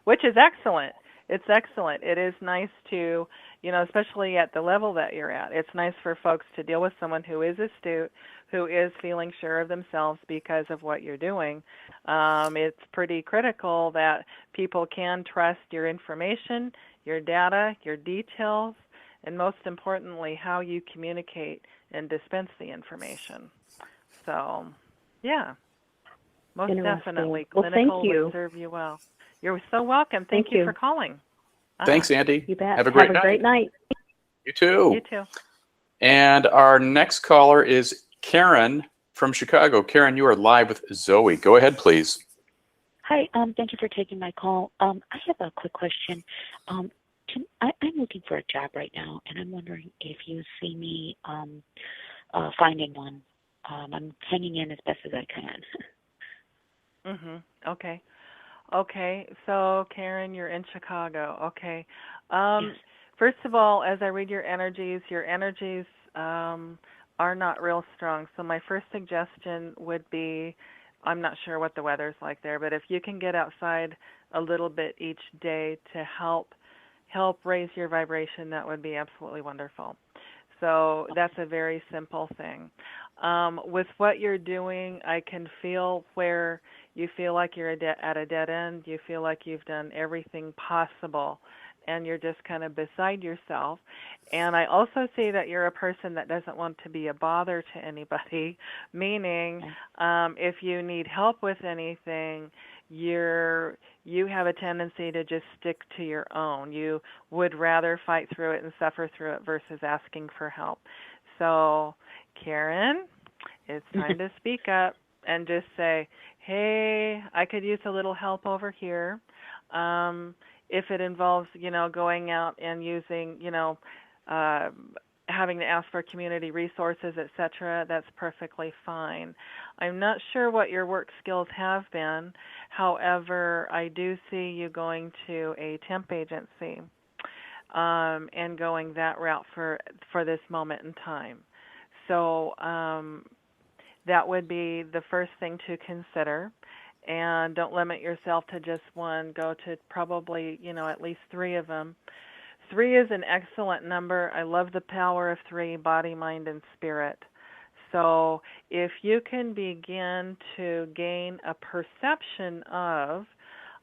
which is excellent. It's excellent. It is nice to, especially at the level that you're at, it's nice for folks to deal with someone who is astute, who is feeling sure of themselves because of what you're doing. It's pretty critical that people can trust your information, your data, your details, and most importantly, how you communicate and dispense the information. So, yeah, most definitely. Clinical would serve you well. You're so welcome. Thank you for calling. Thanks, Andy. You bet. Have a great night. You too. You too. And our next caller is Karen from Chicago. Karen, you are live with Zoe. Go ahead, please. Hi. Thank you for taking my call. I have a quick question. I'm looking for a job right now, and I'm wondering if you see me finding one. I'm hanging in as best as I can. Okay, so Karen, you're in Chicago. Okay. Yes. First of all, as I read your energies are not real strong. So my first suggestion would be, I'm not sure what the weather's like there, but if you can get outside a little bit each day to help raise your vibration, that would be absolutely wonderful. So that's a very simple thing. With what you're doing, I can feel where you feel like you're at a dead end. You feel like you've done everything possible, and you're just kind of beside yourself. And I also see that you're a person that doesn't want to be a bother to anybody, meaning if you need help with anything, you have a tendency to just stick to your own. You would rather fight through it and suffer through it versus asking for help. So, Karen, it's time to speak up and just say, hey, I could use a little help over here. If it involves, going out and using, having to ask for community resources, etc., that's perfectly fine. I'm not sure what your work skills have been. However, I do see you going to a temp agency and going that route for this moment in time. So that would be the first thing to consider. And don't limit yourself to just one. Go to probably, at least 3 of them. 3 is an excellent number. I love the power of 3, body, mind, and spirit. So if you can begin to gain a perception of,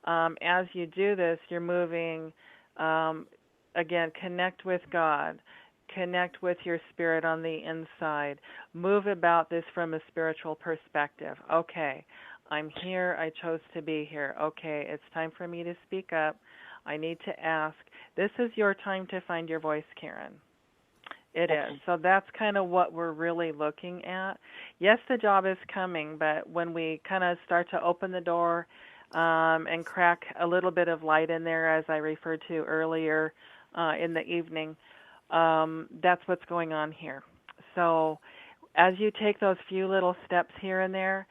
as you do this, you're moving, again, connect with God, connect with your spirit on the inside, move about this from a spiritual perspective. Okay, I'm here. I chose to be here. Okay, it's time for me to speak up. I need to ask. This is your time to find your voice, Karen. It is. So that's kind of what we're really looking at. Yes, the job is coming, but when we kind of start to open the door and crack a little bit of light in there, as I referred to earlier in the evening, that's what's going on here. So as you take those few little steps here and there,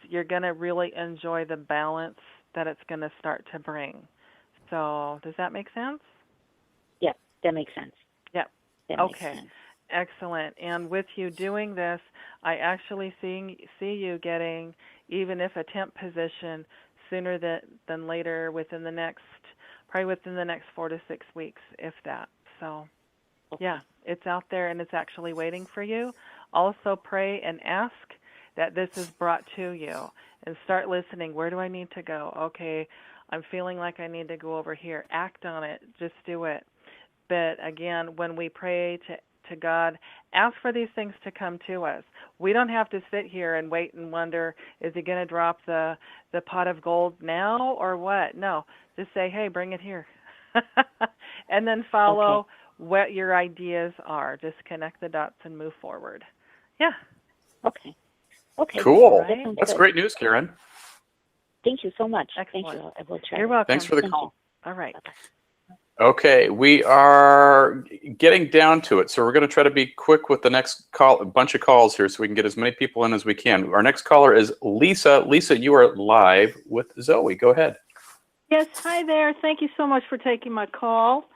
you're going to really enjoy the balance that it's going to start to bring. So does that make sense? Yep, that makes sense. Yep. That okay. Makes sense. Excellent. And with you doing this, I actually see you getting, even if a temp position, sooner than later, probably within the next 4 to 6 weeks, if that. So, yeah, it's out there and it's actually waiting for you. Also pray and ask that this is brought to you and start listening. Where do I need to go? Okay, I'm feeling like I need to go over here. Act on it. Just do it. But again, when we pray to God, ask for these things to come to us. We don't have to sit here and wait and wonder, is he going to drop the pot of gold now or what? No, just say, hey, bring it here. And then follow what your ideas are. Just connect the dots and move forward. Yeah. Okay. Cool. Right. That's great news, Karen. Thank you so much. Excellent. Thank you. I will try. You're welcome. Thanks for the call. All right. Bye-bye. Okay, we are getting down to it, so we're going to try to be quick with the next call, a bunch of calls here, so we can get as many people in as we can. Our next caller is Lisa. Lisa, you are live with Zoe. Go ahead. Yes, hi there. Thank you so much for taking my call.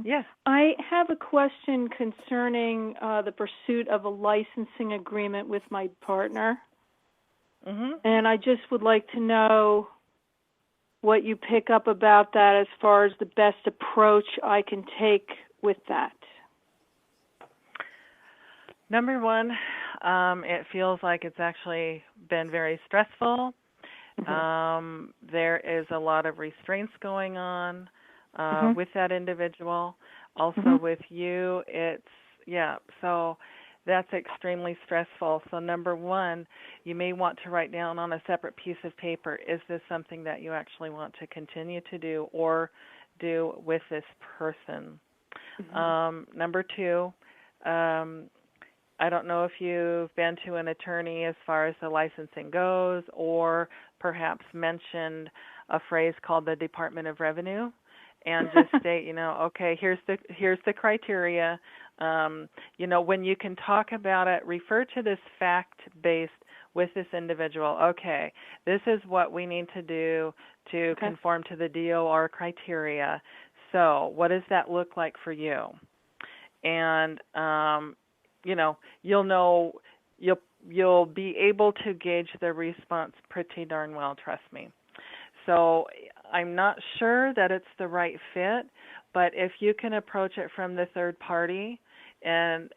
Yes. I have a question concerning the pursuit of a licensing agreement with my partner. Mm-hmm. And I just would like to know what you pick up about that as far as the best approach I can take with that. Number one, it feels like it's actually been very stressful. Mm-hmm. There is a lot of restraints going on with that individual. Also with you, so that's extremely stressful. So number one, you may want to write down on a separate piece of paper, is this something that you actually want to continue to do or do with this person? Mm-hmm. Number two, I don't know if you've been to an attorney as far as the licensing goes, or perhaps mentioned a phrase called the Department of Revenue, and just state, okay, here's the criteria. When you can talk about it, refer to this fact-based with this individual. Okay, this is what we need to do to conform to the DOR criteria. So what does that look like for you? And, you'll be able to gauge the response pretty darn well, trust me. So I'm not sure that it's the right fit, but if you can approach it from the third party and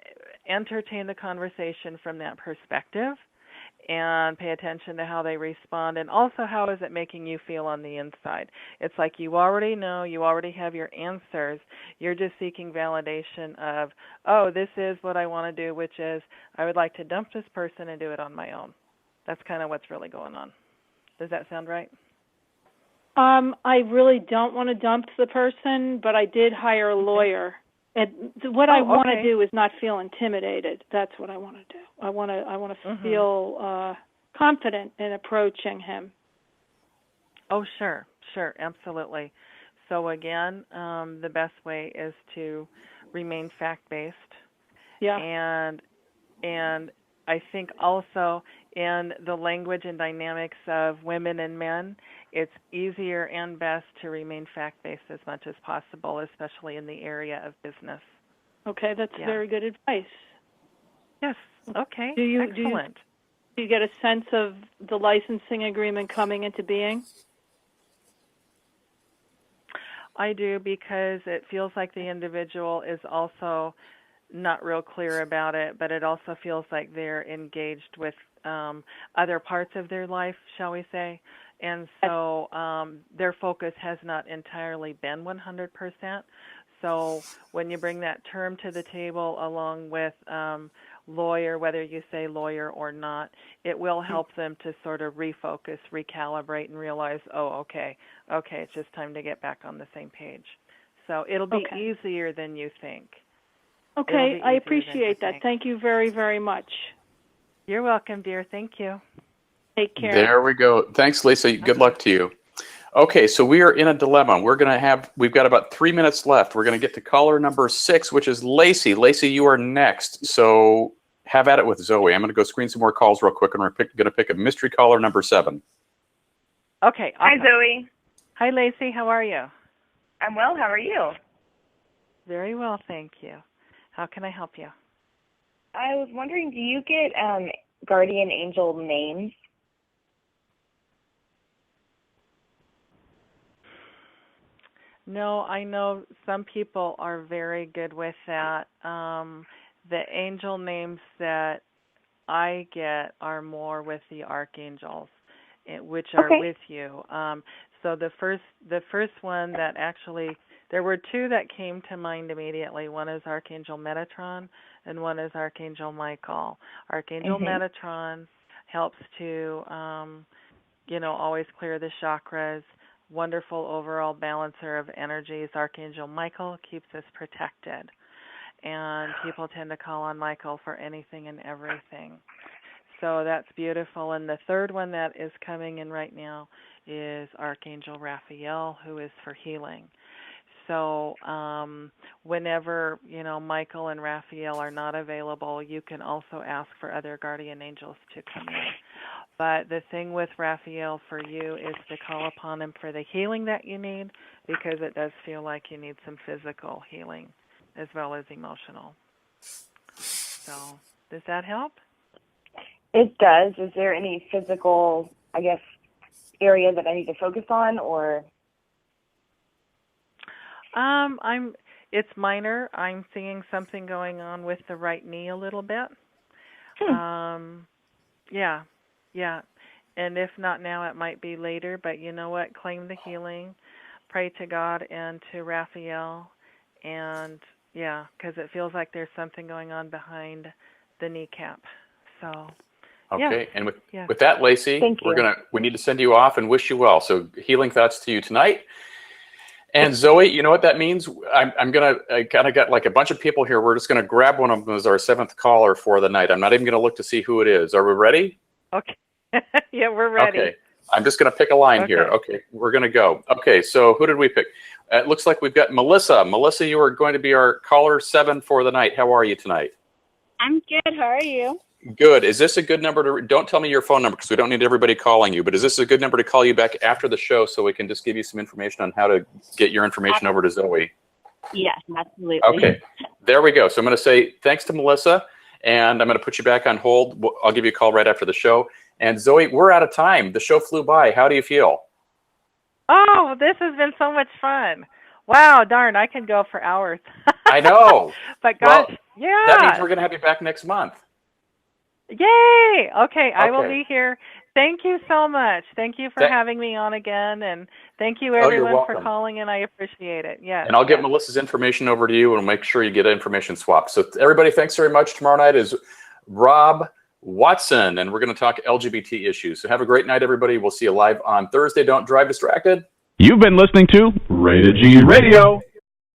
entertain the conversation from that perspective, and pay attention to how they respond, and also how is it making you feel on the inside. It's like you already know, you already have your answers. You're just seeking validation of, oh, this is what I want to do, which is I would like to dump this person and do it on my own. That's kind of what's really going on. Does that sound right? I really don't want to dump the person, but I did hire a lawyer. And what I want to do is not feel intimidated. That's what I want to do. I want to feel confident in approaching him. Oh, sure, absolutely. So again, the best way is to remain fact-based. Yeah. And I think also in the language and dynamics of women and men, it's easier and best to remain fact-based as much as possible, especially in the area of business. Okay, that's very good advice. Yes, okay, excellent. Do you get a sense of the licensing agreement coming into being? I do, because it feels like the individual is also not real clear about it, but it also feels like they're engaged with other parts of their life, shall we say, and so their focus has not entirely been 100%. So when you bring that term to the table along with lawyer, whether you say lawyer or not, it will help them to sort of refocus, recalibrate, and realize, okay, it's just time to get back on the same page. So it'll be easier than you think. Okay, I appreciate that. Thank you very, very much. You're welcome, dear. Thank you. Take care. There we go. Thanks, Lisa. Good luck to you. Okay, so we are in a dilemma. We've got about 3 minutes left. We're going to get to caller number 6, which is Lacey. Lacey, you are next. So have at it with Zoe. I'm going to go screen some more calls real quick, and we're going to pick a mystery caller number 7. Okay. Awesome. Hi, Zoe. Hi, Lacey. How are you? I'm well. How are you? Very well, thank you. How can I help you? I was wondering, do you get guardian angel names? No, I know some people are very good with that. The angel names that I get are more with the archangels, which are with you. So the first one that actually, there were 2 that came to mind immediately. One is Archangel Metatron, and one is Archangel Michael. Archangel Metatron helps to, always clear the chakras. Wonderful overall balancer of energies. Archangel Michael keeps us protected, and people tend to call on Michael for anything and everything. So that's beautiful. And the third one that is coming in right now is Archangel Raphael, who is for healing. So whenever, Michael and Raphael are not available, you can also ask for other guardian angels to come in. But the thing with Raphael for you is to call upon him for the healing that you need, because it does feel like you need some physical healing as well as emotional. So does that help? It does. Is there any physical, area that I need to focus on, or? It's minor. I'm seeing something going on with the right knee a little bit. Yeah. And if not now, it might be later. But you know what? Claim the healing. Pray to God and to Raphael. And, because it feels like there's something going on behind the kneecap. So, okay. And with that, Lacey, we need to send you off and wish you well. So healing thoughts to you tonight. And Zoe, you know what that means? I kind of got like a bunch of people here. We're just going to grab one of them as our 7th caller for the night. I'm not even going to look to see who it is. Are we ready? Okay. Yeah, we're ready. Okay. I'm just going to pick a line here. Okay. We're going to go. Okay. So who did we pick? It looks like we've got Melissa. Melissa, you are going to be our caller 7 for the night. How are you tonight? I'm good. How are you? Good. Is this a good number to, don't tell me your phone number because we don't need everybody calling you, but is this a good number to call you back after the show so we can just give you some information on how to get your information over to Zoe? Yes, absolutely. Okay. There we go. So I'm going to say thanks to Melissa, and I'm going to put you back on hold. I'll give you a call right after the show. And Zoe, we're out of time. The show flew by. How do you feel? Oh, this has been so much fun. Wow, darn, I can go for hours. I know. But gosh, That means we're going to have you back next month. Yay! Okay, I will be here. Thank you so much. Thank you for having me on again, and thank you everyone for calling in. I appreciate it. Yes. And I'll get Melissa's information over to you, and we'll make sure you get information swapped. So everybody, thanks very much. Tomorrow night is Rob Watson, and we're going to talk LGBT issues. So have a great night, everybody. We'll see you live on Thursday. Don't drive distracted. You've been listening to Rated G Radio.